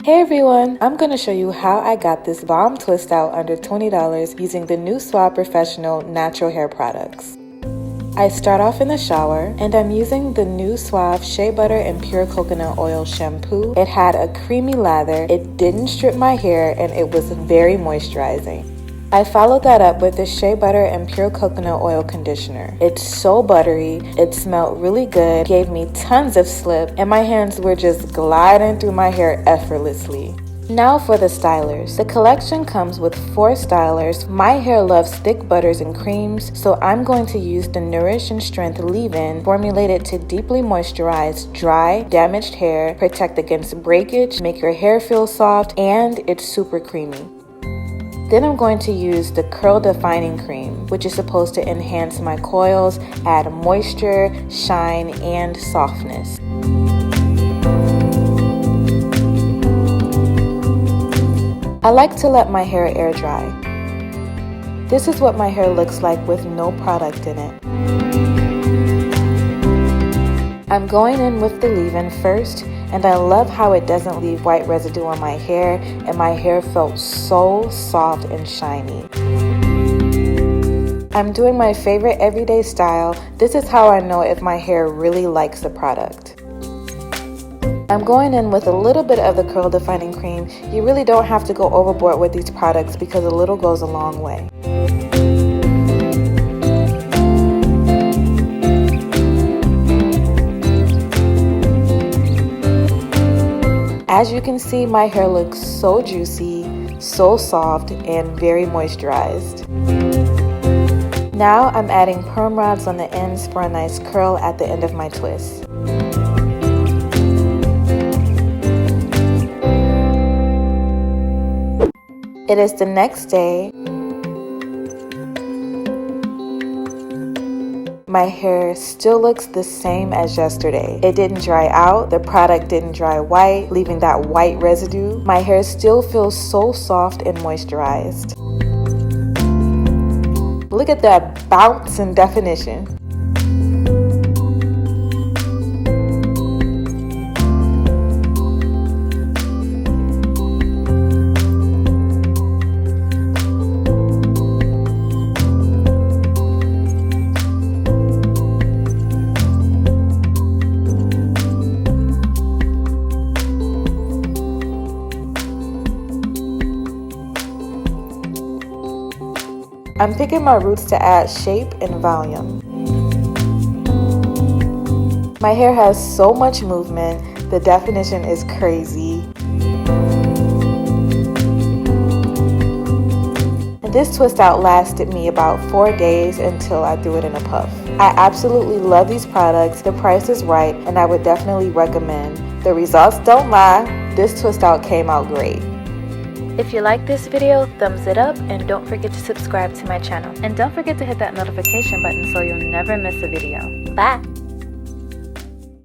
Hey everyone, I'm going to show you how I got this bomb twist out under $20 using the new Suave Professional natural hair products. I start off in the shower and I'm using the new Suave Shea Butter and Pure Coconut Oil Shampoo. It had a creamy lather, it didn't strip my hair, and it was very moisturizing. I followed that up with the Shea Butter and Pure Coconut Oil Conditioner. It's so buttery, it smelled really good, gave me tons of slip, and my hands were just gliding through my hair effortlessly. Now for the stylers. The collection comes with 4 stylers. My hair loves thick butters and creams, so I'm going to use the Nourish and Strength leave-in formulated to deeply moisturize dry, damaged hair, protect against breakage, make your hair feel soft, and it's super creamy. Then I'm going to use the Curl Defining Cream, which is supposed to enhance my coils, add moisture, shine, and softness. I like to let my hair air dry. This is what my hair looks like with no product in it. I'm going in with the leave-in first, and I love how it doesn't leave white residue on my hair, and my hair felt so soft and shiny. I'm doing my favorite everyday style. This is how I know if my hair really likes the product. I'm going in with a little bit of the Curl Defining Cream. You really don't have to go overboard with these products because a little goes a long way. As you can see, my hair looks so juicy, so soft, and very moisturized. Now I'm adding perm rods on the ends for a nice curl at the end of my twist. It is the next day. My hair still looks the same as yesterday. It didn't dry out, the product didn't dry white, leaving that white residue. My hair still feels so soft and moisturized. Look at that bounce and definition. I'm picking my roots to add shape and volume. My hair has so much movement, the definition is crazy. And this twist out lasted me about 4 days until I threw it in a puff. I absolutely love these products, the price is right, and I would definitely recommend. The results don't lie, this twist out came out great. If you like this video, thumbs it up and don't forget to subscribe to my channel. And don't forget to hit that notification button so you'll never miss a video. Bye!